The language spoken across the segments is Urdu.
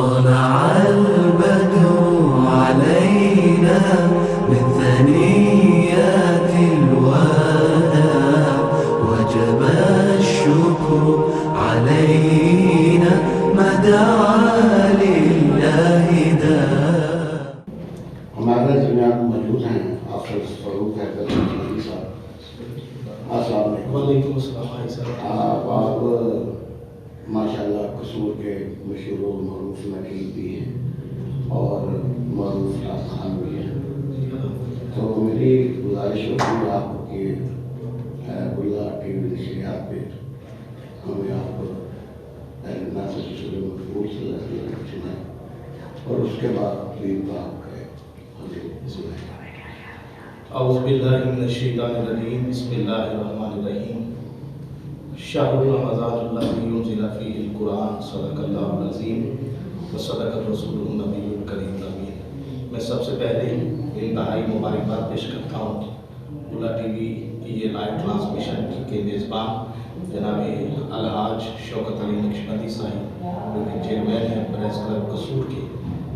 طلع البدر علينا من ثنيات الوداع وجب الشكر علينا ما دعا لله داع. ہمارے درمیان موجود ہیں افسر فاروق حیدر صاحب. السلام علیکم. وعلیکم السلام. آپ ماشاء اللہ قصور کے مشہور و معروف نقیب بھی ہیں اور معروف خان بھی ہیں. تو میری گزارش ہوتی ہے آپ کی بلا ٹی وی نشریات پہ ہمیں آپ ناصر رسول مقبول صلی اللہ علیہ وسلم سنائیں اور اس کے بعد دین کا اعوذ باللہ من الشیطان الرجیم. بسم اللہ الرحمن الرحیم. شہر رمضان الذی انزل فیہ القرآن صدق اللہ العظیم وصدق الرسول النبی الکریم الامین. میں سب سے پہلے انتہائی مبارکباد پیش کرتا ہوں بلا ٹی وی کی یہ لائیو ٹرانسمیشن کے میزبان جناب الحاج شوکت علی نقشبندی صاحب جو کہ چیئرمین ہیں پریس کلب قصور کے.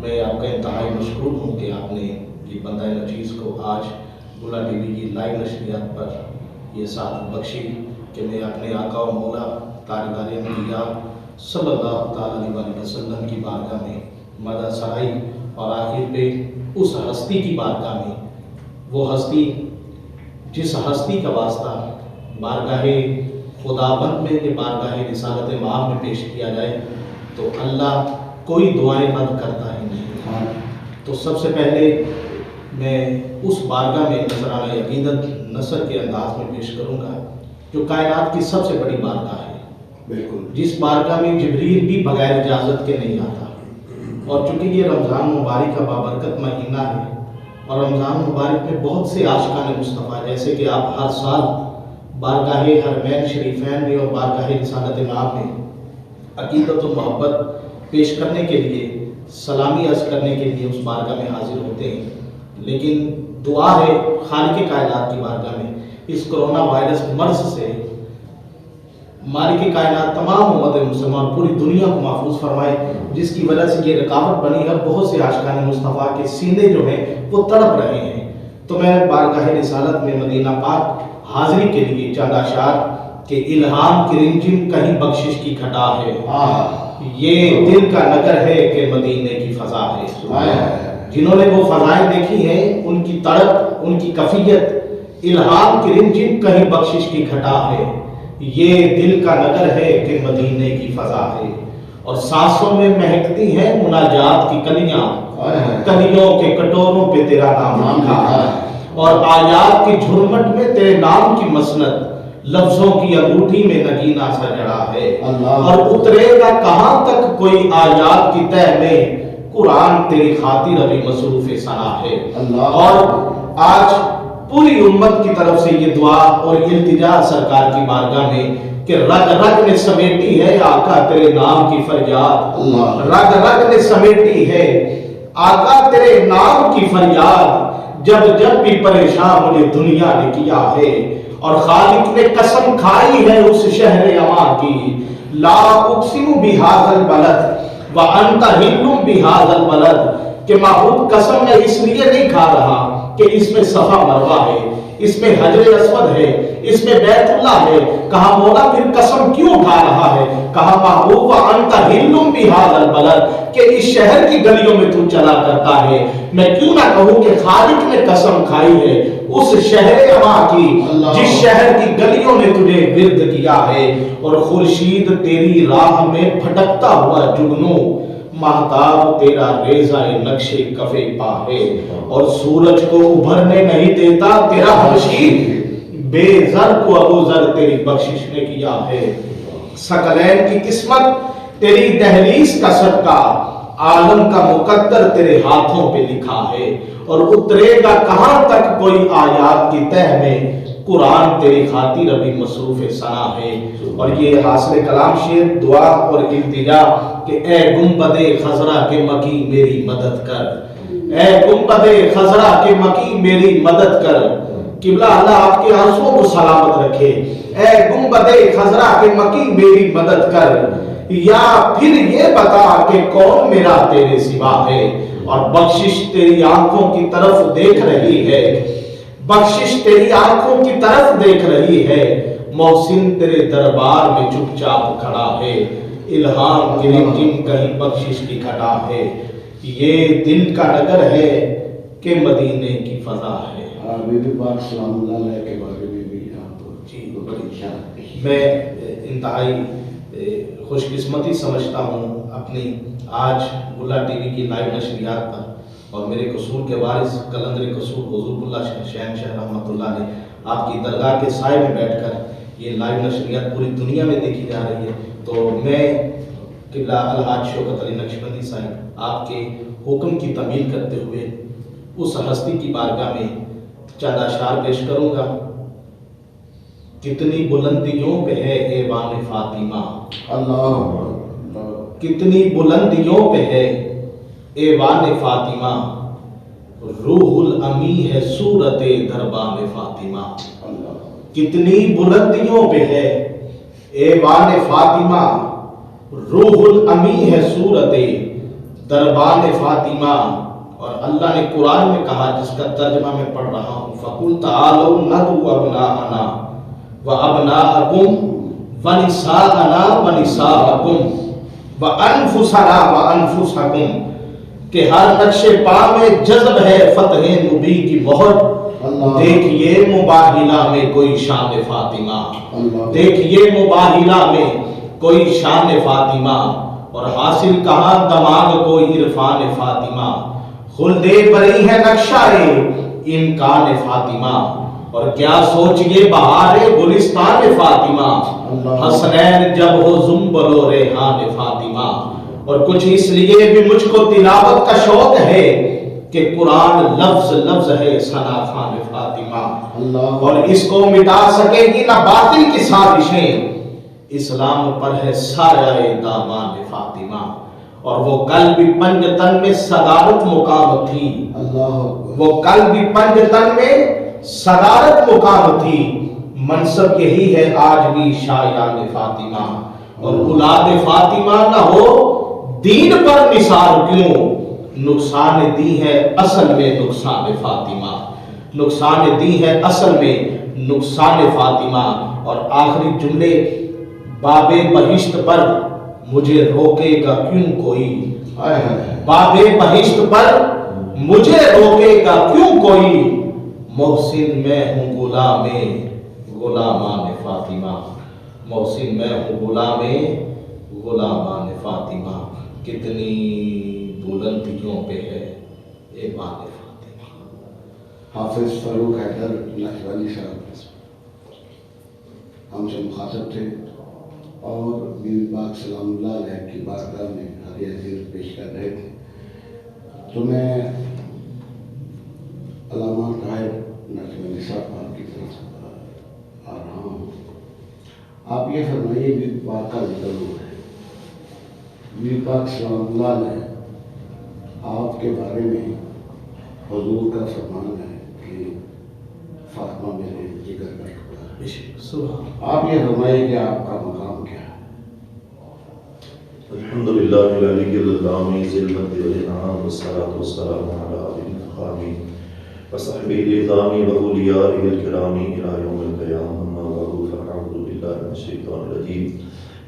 میں آپ کا انتہائی مشکور ہوں کہ آپ نے یہ بندہ نچیز کو آج بلا ٹی وی کی لائیو نشریات پر یہ ساتھ بخشی کہ میں اپنے آقا و مولا تاجدار انبیاء صلی اللہ تعالیٰ علیہ وسلم کی بارگاہ میں مدح سرائی اور آخر پہ اس ہستی کی بارگاہ میں وہ ہستی جس ہستی کا واسطہ بارگاہ خداوند میں کہ بارگاہ رسالت مآب میں پیش کیا جائے تو اللہ کوئی دعائیں رد کرتا ہی نہیں. تو سب سے پہلے میں اس بارگاہ میں نذرانہ عقیدت نثر کے انداز میں پیش کروں گا جو کائنات کی سب سے بڑی بارگاہ ہے. بالکل. جس بارگاہ میں جبریل بھی بغیر اجازت کے نہیں آتا. اور چونکہ یہ رمضان مبارک کا بابرکت مہینہ ہے اور رمضان مبارک میں بہت سے عاشقان مصطفیٰ جیسے کہ آپ ہر سال بارگاہ حرمین شریفین میں اور بارگاہ رسالت مآب میں عقیدت و محبت پیش کرنے کے لیے سلامی عرض کرنے کے لیے اس بارگاہ میں حاضر ہوتے ہیں. لیکن دعا ہے خالق کائنات کی بارگاہ میں اس کرونا وائرس مرض سے مالک کائنات تمام امت مسلمان پوری دنیا کو محفوظ فرمائے جس کی وجہ سے یہ رکاوٹ بنی ہے. بہت سے عاشقان مصطفیٰ کے سینے جو ہیں وہ تڑپ رہے ہیں. تو میں بارگاہ رسالت میں مدینہ پاک حاضری کے لیے چند اشعار کہ الہام کی رمجم کہیں بخشش کی گھٹا ہے یہ دل کا نگر ہے کہ مدینے کی فضا ہے. جنہوں نے وہ فضائیں دیکھی ہیں ان کی تڑپ ان کی کفیت الہام کی رمجم کہیں بخشش کی گھٹا ہے یہ دل کا نگر ہے کہ مدینے کی فضا ہے. اور سانسوں میں مہکتی ہیں مناجات کی کلیاں کلیوں کے کٹوروں پہ تیرا نام لکھا ہے اور آیات کی جھرمٹ میں تیرے نام کی مسند لفظوں کی انگوٹھی میں نگینہ سا جڑا ہے. اور اترے گا کہاں تک کوئی آیات کی تہ میں قرآن تیری خاطر ابھی مصروف ثنا ہے. اور آج پوری امت کی طرف سے یہ دعا اور التجا سرکار کی بارگاہ میں کہ رگ رگ نے سمیٹی ہے آقا تیرے نام کی فریاد. رگ رگ نے سمیٹی ہے آقا تیرے نام کی فریاد جب جب بھی پریشان مجھے دنیا نے کیا ہے. اور خالق نے قسم کھائی ہے اس شہر امان کی لا اقسم بہذا البلد وانت حل بہذا البلد کہ معبود قسم میں اس لیے نہیں کھا رہا کہ اس میں صفا مروہ ہے اس میں حجر اسود ہے اس میں بیت اللہ ہے. کہا مولا پھر قسم کیوں اٹھا رہا ہے؟ کہا محبوب وانت حل بہذا البلد کہ اس شہر کی گلیوں میں تو چلا کرتا ہے. میں کیوں نہ کہوں کہ خالق نے قسم کھائی ہے اس شہر اما کی جس شہر کی گلیوں نے تجھے ورد کیا ہے. اور خورشید تیری راہ میں بھٹکتا ہوا جگنو مہتاب تیرا ریزہ نقش کفے پا ہے. اور سورج کو ابھرنے نہیں دیتا تیرا حبشی بے زر کو ابو ذر تیری بخشش نے کیا ہے. ثقلین کی قسمت تیری دہلیز کا صدقہ عالم کا مقدر تیرے ہاتھوں پہ لکھا ہے. اور اترے گا کہاں تک کوئی آیات کی تہ میں قرآن تیری خاطر ابھی مصروف ثنا ہے. اور یہ حاصل کلام شعر دعا اور التجا کہ اے گنبد خضرا کے مکی میری مدد کر. اے گنبد خضرا کے مکی میری مدد کر. قبلہ اللہ آپ کے عرصوں کو سلامت رکھے. اے گنبد خضرا کے مکی میری مدد کر. یا پھر یہ بتا کہ کون میرا تیرے سوا ہے، اور بخشش تیری آنکھوں کی طرف دیکھ رہی ہے، بخشش تیری آنکھوں کی طرف دیکھ رہی ہے، محسن تیرے دربار میں چپ چاپ کھڑا ہے، الہام کے لیے کہیں بخشش کی کھڑا ہے، یہ دل کا نگر ہے کہ مدینے کی فضا ہے۔ بی بی پاک سلام اللہ علیہ کے بارے میں بھی آپ بڑی خیال۔ میں انتہائی خوش قسمتی سمجھتا ہوں اپنی آج بلا ٹی وی کی لائیو نشریات پر، اور میرے قصور کے وارث قلندر قصور حضور اللہ شہنشاہ رحمۃ اللہ علیہ آپ کی درگاہ کے سائے میں بیٹھ کر یہ لائیو نشریات پوری دنیا میں دیکھی جا رہی ہے، تو میں قبلہ الحاج شوکت علی نقشبندی صاحب آپ کے حکم کی تعمیل کرتے ہوئے اس ہستی کی بارگاہ میں چند اشعار پیش کروں گا۔ کتنی بلندیوں پہ ہے ایوان فاطمہ، اللہ کتنی بلندیوں پہ ہے ایوان فاطمہ، روح الامی ہے صورت دربان فاطمہ، کتنی بلندیوں پہ ہے ایوان فاطمہ، روح الامی ہے صورت دربان فاطمہ۔ اور اللہ نے قرآن میں کہا، جس کا ترجمہ میں پڑھ رہا ہوں، فَقُلْ تَعَالَوْا نَدْعُ أَبْنَاءَنَا وَأَبْنَاءَكُمْ وَنِسَاءَنَا وَنِسَاءَكُمْ وَأَنفُسَنَا وَأَنفُسَكُمْ، کہ ہر نقش پا میں جذب ہے فتح نبی کی مہر، دیکھیے مباہلہ میں کوئی شان فاطمہ، دیکھیے مباہلہ میں کوئی شان فاطمہ، اور حاصل کہاں دماغ کو عرفان فاطمہ، خلدے بری ہے نقشہ امکان فاطمہ، اور کیا سوچئے بہار گلستان فاطمہ، حسنین جب ہو زنبل و ریحان فاطمہ۔ اور کچھ اس لیے بھی مجھ کو تلاوت کا شوق ہے کہ قرآن لفظ لفظ ہے ثنا خوان فاطمہ، اور اس کو مٹا سکے گی نہ باطل کی سازشیں، اسلام پر ہے سایہ دامان فاطمہ۔ اور وہ قلب پنجتن میں صدارت مقام تھی، وہ قلب پنجتن میں صدارت مقام تھی، منصب یہی ہے آج بھی شایان فاطمہ۔ اور اولاد فاطمہ نہ ہو دین پر نثار کیوں، نقصان دی ہے اصل میں نقصان فاطمہ، نقصان دی ہے اصل میں نقصان فاطمہ۔ اور آخری جملے، باب بہشت پر مجھے روکے گا کیوں کوئی، باب بہشت پر مجھے روکے گا کیوں کوئی، محسن میں ہوں غلام غلامان فاطمہ، محسن میں ہوں غلام غلامان فاطمہ، کتنی بلندیوں پہ ہے ایوان فاطمہ۔ حافظ فاروق حیدر نقشبندی صاحب ہم سے مخاطب تھے، اور بی بی پاک سلام اللہ علیہ کی بارگاہ میں ہدیہ عزیز پیش کر رہے تھے، تو میں علامہ طاہر نقشبندی صاحب آپ کی طرف آ رہا ہوں۔ آپ یہ فرمائیے، بی بی پاک کا ذکر ہوا ہے، بی بی پاک سلام اللہ علیہ آپ کے بارے میں حضور کا فرمان ہے کہ فاطمہ میرے جگر کا ٹکڑا ہے، آپ یہ فرمائیے کہ آپ کا مقام کیا ہے؟ الحمدللہ العلی العظام ذی المجد والانعام والصلاۃ والسلام علی الفخام وصحبہ العظام واولیاء الکرام الی یوم القیامہ، اما بعد فاعوذ باللہ من الشیطان الرجیم،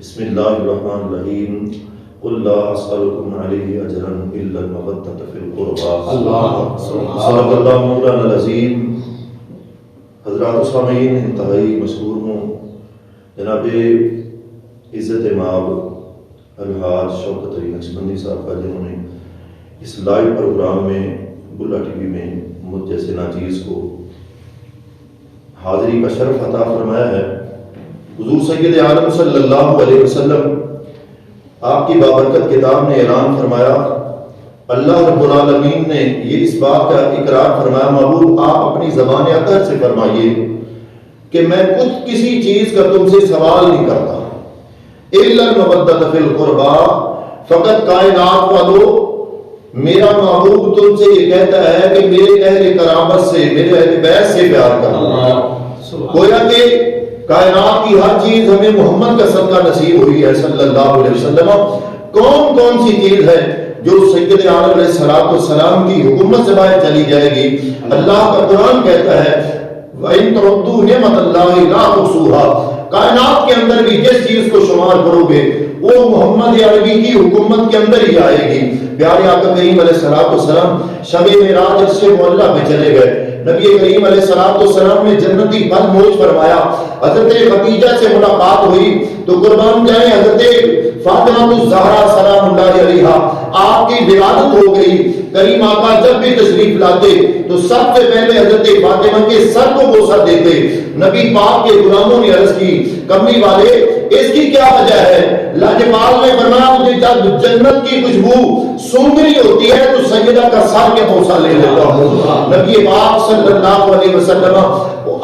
بسم اللہ الرحمن الرحیم، قل لا اسألکم علیہ اجرا الا المودۃ فی القربى، صدق اللہ مولانا العظیم۔ حضرات سامعین، انتہائی مشکور ہوں جناب عزت مآب الحاج شوکت علی نقشبندی صاحب کا، جنہوں نے اس لائیو پروگرام میں بلا ٹی وی میں مجھ جیسے ناچیز کو حاضری کا شرف عطا فرمایا ہے۔ حضور سید عالم صلی اللہ علیہ وسلم آپ کی بابرکت کتاب نے اعلان فرمایا، اللہ رب العالمین نے یہ اس بات کا اقرار فرمایا، محبوب آپ اپنی زبان اطہر سے فرمائیے کہ میں کچھ کسی چیز کا تم سے سوال نہیں کرتا، الا المودۃ فی القربى، فقط کائنات والو میرا محبوب تم سے یہ کہتا ہے کہ میرے اہل کرامت سے، میرے اہل بیت سے پیار کرنا۔ گویا کہ کائنات کی ہر چیز ہمیں محمد کا صدقہ نصیب ہوئی ہے صلی اللہ علیہ وسلم. کون کون سی چیز ہے جو سید عالم علیہ السلام کی حکومت سے باہر چلی جائے گی؟ اللہ کا قرآن کہتا ہے وَإِن تَعُدُّوا نِعْمَتَ اللَّهِ لَا تُحْصُوهَا. کائنات کے اندر بھی جس چیز کو شمار کرو گے وہ محمد عربی کی حکومت کے اندر ہی آئے گی. پیارے آقا کریم علیہ السلام شب معراج سے معلّہ پہ چلے گئے. نبی کریم علیہ السلام نے جنتی پھل نوش فرمایا. حضرت خدیجہ سے ملاقات ہوئی تو قربان جائیں حضرت فاطمہ الزہرا سلام اللہ علیہا آپ کی ولادت ہو گئی. کریم آقا جب بھی تشریف لاتے تو سب سے پہلے حضرت فاطمہ کے سر کو بوسہ دیتے. نبی پاک کے غلاموں نے عرض کی کملی والے اس کی کیا وجہ ہے؟ لاجپال نے فرمایا مجھے جب جنت کی خوشبو سونگنی ہوتی ہے تو سیدہ کا سر کے بوسہ لے لیتا ہوں. نبی پاک صلی اللہ علیہ وسلم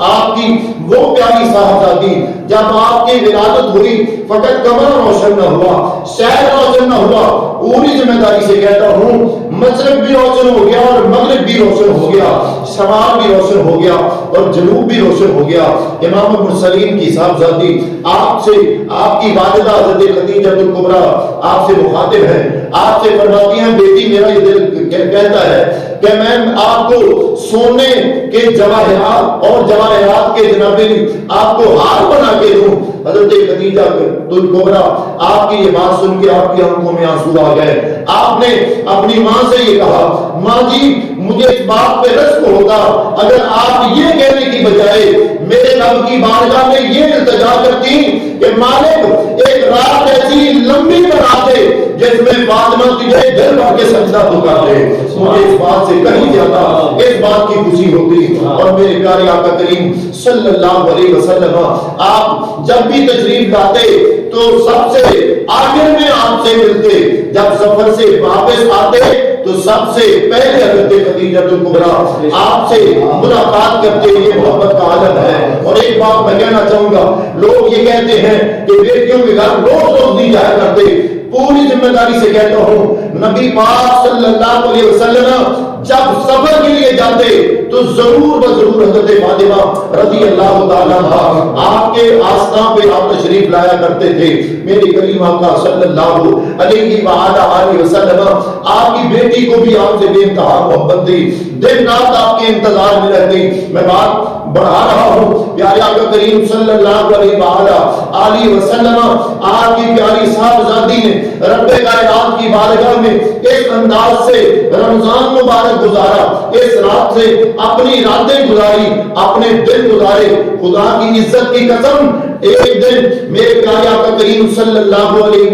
آپ کی وہ پیاری صاحبزادی جب آپ کی ولادت ہوئی فقط کمر روشن نہ ہوا شہر روشن نہ ہوا پوری ذمہ داری سے کہتا ہوں مشرق بھی روشن ہو گیا اور مغرب بھی روشن ہو گیا شمال بھی روشن ہو گیا اور جنوب بھی روشن ہو گیا. امام المرسلین کی صاحبزادی آپ سے آپ کی والدہ حضرت خدیجہ الکبریٰ آپ سے مخاطب ہے. آپ سے فرماتی ہیں بیٹی میرا یہ دل کہتا ہے کہ میں آپ کو سونے کے جواہرات اور جواہرات کے جنابی آپ کو ہار بنا کے دوں. حضرت خدیجہ الکبریٰ آپ کی یہ بات سن کے آپ کی آنکھوں میں آنسو آ گئے. آپ نے اپنی ماں سے یہ کہا ماں جی مجھے اس بات پہ رشک ہوتا اگر آپ یہ کہنے کی بجائے میرے رب کی بارگاہ میں یہ التجا کرتی کہ مالک ایک رات ایسی لمبی بنا دے جس میں فاطمہ تجھے دل بھر کے سجدہ تو کر دے. مجھے اس بات سے کہیں زیادہ اس بات کی خوشی ہوتی. اور میرے پیارے آقا کریم صلی اللہ علیہ وسلم آپ جب بھی تشریف لاتے تو سب سے آخر میں آپ سے ملتے. جب سفر سے واپس آتے تو سب سے پہلے حضرت خدیجہ الکبریٰ آپ سے ملاقات کرتے. یہ محبت کا عالم ہے. اور ایک بات میں کہنا چاہوں گا لوگ یہ کہتے ہیں کہ بیٹیوں کے گھر روز روز نہیں جایا کرتے. پوری ذمہ داری سے کہتا ہوں نبی پاک صلی اللہ علیہ وسلم جب سفر کے لیے جاتے تو ضرور بضرور حضرت فاطمہ رضی اللہ تعالیٰ عنہ آپ کے آستان پہ آپ تشریف لایا کرتے تھے. میری کریم آقا صلی اللہ علیہ وسلم آپ کی بیٹی کو بھی آپ سے بے انتہا محبت تھی. دن رات آپ کے انتظار میں رہتی. میں بات بڑھا رہا ہوں. پیارے آقا کریم صلی اللہ علیہ وسلم آپ کی پیاری صاحبزادی نے رب کائنات کی بارگاہ میں اس انداز سے رمضان مبارک گزارا. اس رات سے اپنی راتیں گزاری اپنے دن گزارے. خدا کی عزت کی قسم ایک دن میرے پیارے آقا کریم صلی اللہ علیہ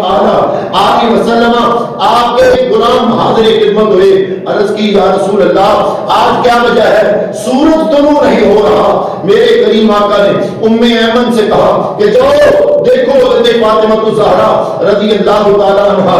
وسلم آپ کے غلام حاضر خدمت ہوئے. عرض کی یا رسول اللہ آج کیا وجہ ہے سورج طلوع نہیں ہو رہا. میرے کریم آقا نے ام ایمن سے کہا کہ جاؤ دیکھو حضرت فاطمہ الزہرا رضی اللہ تعالیٰ عنہ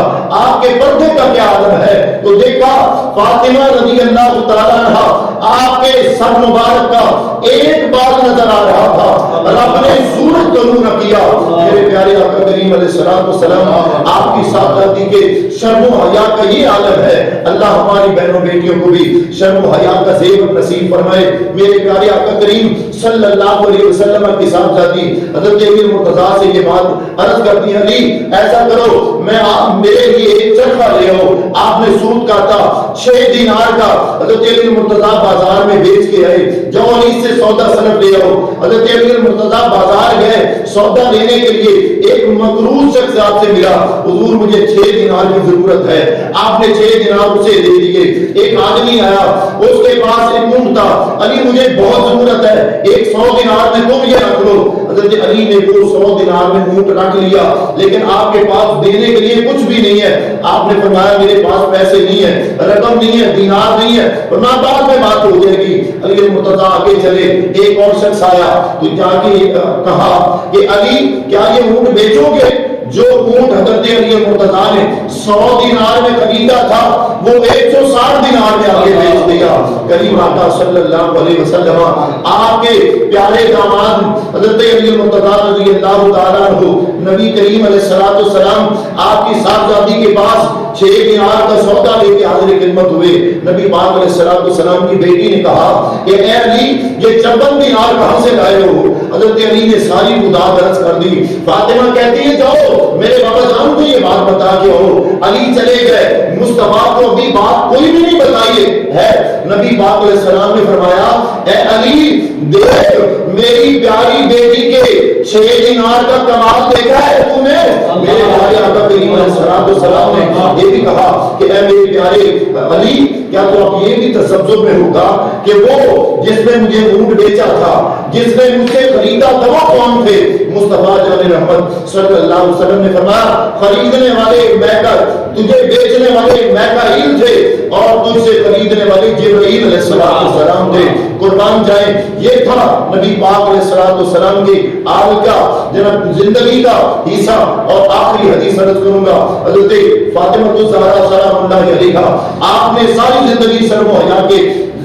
آپ کے پردے کا کیا عالم ہے. تو دیکھا فاطمہ رضی اللہ تعالیٰ عنہ آپ کے سر مبارک کا ایک بال نظر آ رہا تھا. رب نے سورج طلوع نہ کیا. میرے پیارے آقا کریم علیہ السلام آپ کی صاحبزادی کے شرم و حیا کا یہ عالم ہے. اللہ ہماری بہنوں بیٹیوں کو بھی شرم و حیا کا زیور نصیب فرمائے. میرے پیارے آقا کریم صلی اللہ علیہ وسلم کی صاحبزادی حضرت امیر مرتضیٰ سے یہ بات عرض کرتی ہیں علی ایسا کرو میں میرے لیے ایک چرخہ لے آؤ. آپ نے سود کاٹا 6 دینار کا حضرت امیر مرتضیٰ بازار میں بیچ کے آئے. جاؤ علی سے سودا سلف لے آؤ. حضرت امیر مرتضیٰ بازار گئے سودا لینے کے لیے. ایک مقروض شخص آپ سے ملا حضور مجھے 6 دینار کی ضرورت ہے. آپ نے 6 دینار اسے دے دیے. ایک آدمی آیا اس کے پاس ایک اونٹ تھا. علی مجھے بہت ضرورت ہے 100 دینار میں تم یہ رکھ لو. حضرت علی نے وہ 100 دینار میں اونٹ رکھ لیا لیکن آپ کے پاس دینے کے لیے کچھ بھی نہیں ہے. آپ نے فرمایا میرے پاس پیسے نہیں ہے رقم نہیں ہے دینار نہیں ہے. فرمایا بعد میں بات ہو جائے گی. علی مرتضیٰ آگے چلے. ایک اور شخص آیا تو جا کے کہا کہ علی کیا یہ اونٹ بیچو گے؟ جو اونٹ حضرت علی مرتضیٰ نے 100 دینار میں خریدا تھا وہ 160 دینار میں آگے بیچ دیا. کریم آقا صلی اللہ علیہ وسلم آپ کے پیارے داماد حضرت علی مرتضیٰ رضی اللہ تعالیٰ عنہ نبی کریم علیہ السلام آپ کی صاحبزادی کے پاس 6 دینار کا سودا لے کے حاضر خدمت خدمت ہوئے، نبی پاک علیہ السلام کی بیٹی نے کہا کہ اے علی یہ 54 دینار کہاں سے لائے ہو؟ حضرت علی نے ساری مداد عرض کر دی۔ فاطمہ کہتی ہے جاؤ میرے بابا جان کو یہ بات بتا کے آؤ۔ علی چلے گئے، مصطفیٰ کو ابھی بات کوئی بھی نہیں بتائی ہے۔ نبی پاک علیہ السلام نے فرمایا اے علی دیکھ میری پیاری بیٹی کے 6 دینار کا کمال دیکھا ہے تو نے؟ میرے پیارے آقا کریم علیہ السلام نے یہ بھی کہا کہ اے میرے پیارے علی کیا تو اب یہ بھی تصور میں ہوگا کہ وہ جس نے مجھے اونٹ بیچا تھا، جس نے مجھ سے خریدا تھا وہ کون تھے؟ مصطفیٰ جان رحمت صلی اللہ علیہ وسلم نے فرمایا خریدنے والے میکر، تجھے بیچنے والے میکائیل تھے اور تجھ سے خریدنے والے جبرائیل علیہ السلام تھے۔ قربان جائیں یہ تھا نبی پاک علیہ السلام کی آل کا جناب زندگی کا حصہ۔ اور آخری حدیث عرض کروں گا، حضرت فاطمہ الزہرا سلام اللہ علیہا آپ نے ساری زندگی شرم و حیا کے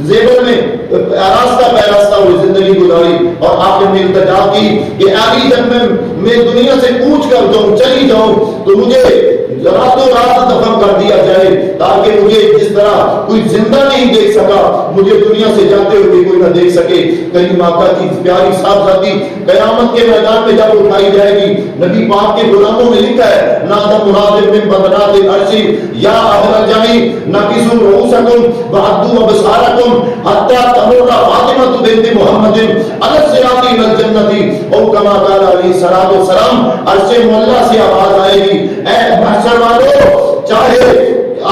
زیور میں راستہ پہ راستہ ہوئی زندگی گزاری اور آخر میں التجا کی کہ علی جب میں دنیا سے کوچ کر جاؤں چلی جاؤں تو مجھے راتوں رات دفن کر دیا جائے تاکہ مجھے جس طرح کوئی زندہ نہیں دیکھ سکا مجھے دنیا سے جاتے ہوئے کوئی نہ دیکھ سکے۔ کریم آقا کی پیاری صاحبزادی قیامت کے میدان میں جب اٹھائی جائے گی، نبی پاک کے غلاموں میں لکھا ہے نادى مناد من بدنات العرش یا اہل الجمی نکسوا رؤوسکم وعدوا ابصارکم حتی تمر فاطمہ بنت محمد علی الصراط الى الجنۃ او کما قال علیہ الصلوۃ والسلام۔ عرش مولا سے آواز آئے گی اے محشر والو، چاہے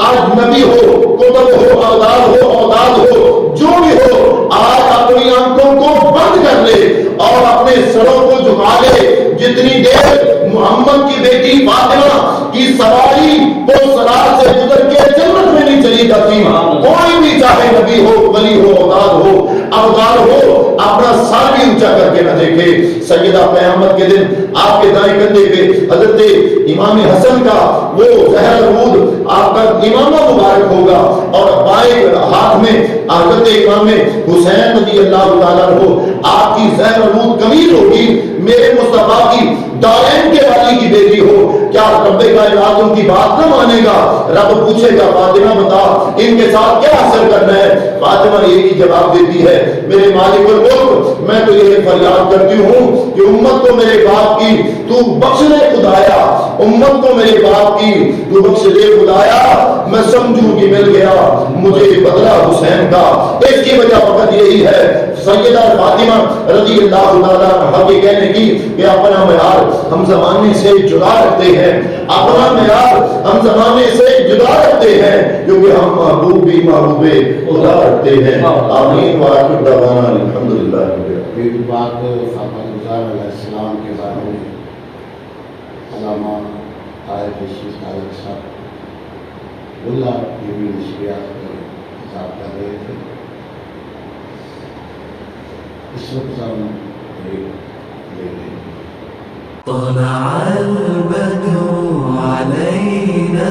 آج نبی ہو، کتب ہو، اولاد ہو، جو بھی ہو، آج اپنی آنکھوں کو بند کر لے اور اپنے سروں کو جھکا لے۔ جتنی دیر محمد کی بیٹی فاطمہ کی سواری وہ سرات سے گزر کے جنت میں نہیں چلی جاتی، کوئی بھی چاہے نبی ہو، ولی ہو، اولاد ہو، اپنا سر بھی اونچا کر کے نہ دیکھے۔ سیدہ قیامت کے دن آپ کے دائیں کندھے پہ حضرت امام حسن کا وہ زہر العود آپ کا امامہ مبارک ہوگا اور بائیں ہاتھ میں حضرت امام حسین رضی اللہ تعالیٰ عنہ آپ کی زہر العود کمیل ہوگی۔ میرے مصطفیٰ کی دارین کے والی کی بیٹی ہو، کیا رب کائنات ان کی بات نہ مانے گا؟ رب پوچھے گا فاطمہ بتا ان کے ساتھ کیا حاصل کرنا ہے؟ فاطمہ ایک ہی جواب دیتی ہے میرے مالک الملک میں تو یہ فریاد کرتی ہوں کہ امت کو میرے باپ کی تو بخش دے خدایا، امت کو میرے باپ کی تو بخش دے خدایا، میں سمجھوں کہ مل گیا مجھے بدلہ حسین کا۔ اس کی وجہ فقط یہی ہے سیدہ فاطمہ رضی اللہ تعالیٰ عنہا کے کہنے کی کہ اپنا معیار ہم زمانے سے جدا رکھتے ہیں، اپنا معیار ہم زمانے سے جدا رکھتے ہیں کیونکہ ہم محبوب بھی محبوب خدا رکھتے ہیں۔ آمین وآخر دعوانا الحمدللہ۔ ایک بات فاطمہ علیہ السلام کے بارے میں علامہ طاہر رشید طارق صاحب اللہ کی بھی نشریات پر خطاب کر رہے تھے۔ اس وقت ہم لے لیں۔ طلع البدر علينا